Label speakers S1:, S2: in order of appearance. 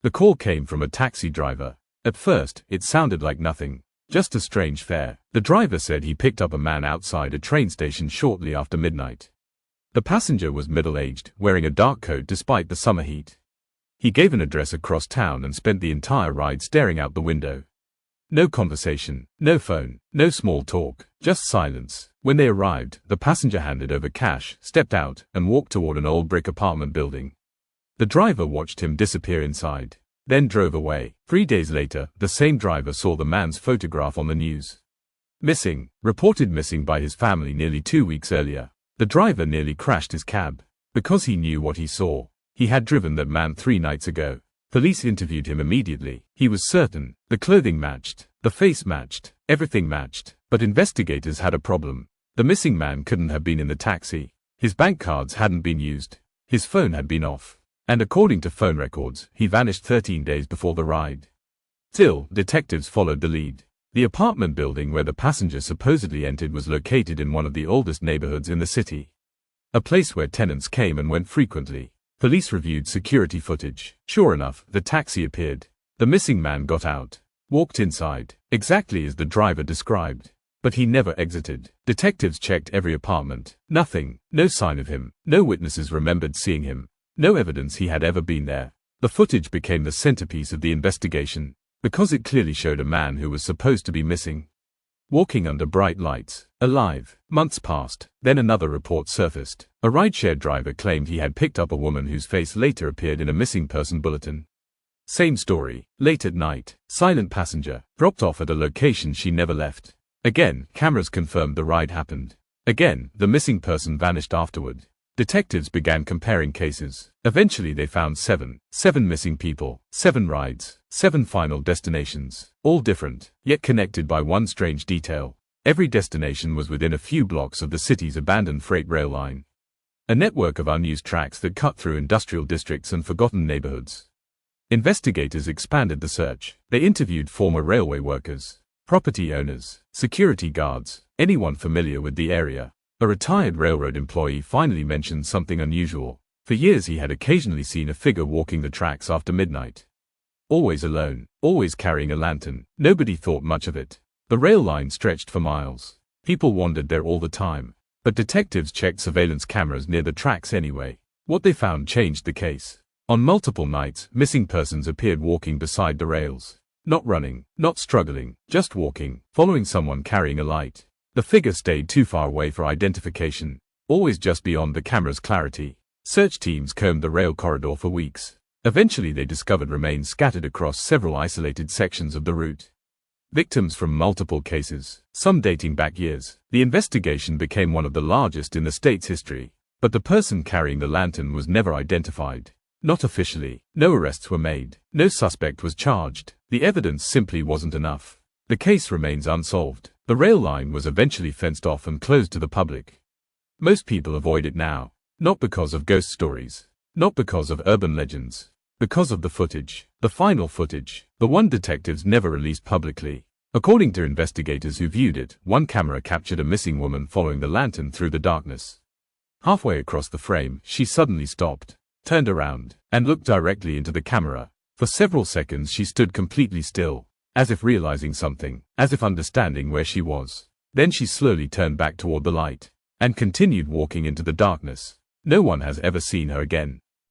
S1: The call came from a taxi driver. At first, it sounded like nothing, just a strange fare. The driver said he picked up a man outside a train station shortly after midnight. The passenger was middle-aged, wearing a dark coat despite the summer heat. He gave an address across town and spent the entire ride staring out the window. No conversation, no phone, no small talk, just silence. When they arrived, the passenger handed over cash, stepped out, and walked toward an old brick apartment building. The driver watched him disappear inside, then drove away. 3 days later, the same driver saw the man's photograph on the news. Missing, reported missing by his family nearly 2 weeks earlier. The driver nearly crashed his cab. Because he knew what he saw. He had driven that man 3 nights ago. Police interviewed him immediately. He was certain. The clothing matched. The face matched. Everything matched. But investigators had a problem. The missing man couldn't have been in the taxi. His bank cards hadn't been used. His phone had been off. And according to phone records, he vanished 13 days before the ride. Still, detectives followed the lead. The apartment building where the passenger supposedly entered was located in one of the oldest neighborhoods in the city. A place where tenants came and went frequently. Police reviewed security footage. Sure enough, the taxi appeared. The missing man got out, walked inside, exactly as the driver described. But he never exited. Detectives checked every apartment. Nothing. No sign of him. No witnesses remembered seeing him. No evidence he had ever been there. The footage became the centerpiece of the investigation, because it clearly showed a man who was supposed to be missing. Walking under bright lights. Alive. Months passed. Then another report surfaced. A rideshare driver claimed he had picked up a woman whose face later appeared in a missing person bulletin. Same story. Late at night. Silent passenger. Dropped off at a location she never left. Again, cameras confirmed the ride happened. Again, the missing person vanished afterward. Detectives began comparing cases. Eventually they found 7 missing people, 7 rides, 7 final destinations, all different, yet connected by one strange detail. Every destination was within a few blocks of the city's abandoned freight rail line. A network of unused tracks that cut through industrial districts and forgotten neighborhoods. Investigators expanded the search. They interviewed former railway workers, property owners, security guards, anyone familiar with the area. A retired railroad employee finally mentioned something unusual. For years he had occasionally seen a figure walking the tracks after midnight. Always alone, always carrying a lantern. Nobody thought much of it. The rail line stretched for miles. People wandered there all the time. But detectives checked surveillance cameras near the tracks anyway. What they found changed the case. On multiple nights, missing persons appeared walking beside the rails. Not running, not struggling, just walking, following someone carrying a light. The figure stayed too far away for identification, always just beyond the camera's clarity. Search teams combed the rail corridor for weeks. Eventually they discovered remains scattered across several isolated sections of the route. Victims from multiple cases, some dating back years. The investigation became one of the largest in the state's history. But the person carrying the lantern was never identified. Not officially. No arrests were made. No suspect was charged. The evidence simply wasn't enough. The case remains unsolved. The rail line was eventually fenced off and closed to the public. Most people avoid it now. Not because of ghost stories. Not because of urban legends. Because of the footage. The final footage. The one detectives never released publicly. According to investigators who viewed it, one camera captured a missing woman following the lantern through the darkness. Halfway across the frame, she suddenly stopped, turned around, and looked directly into the camera. For several seconds she stood completely still. As if realizing something, as if understanding where she was. Then she slowly turned back toward the light, and continued walking into the darkness. No one has ever seen her again.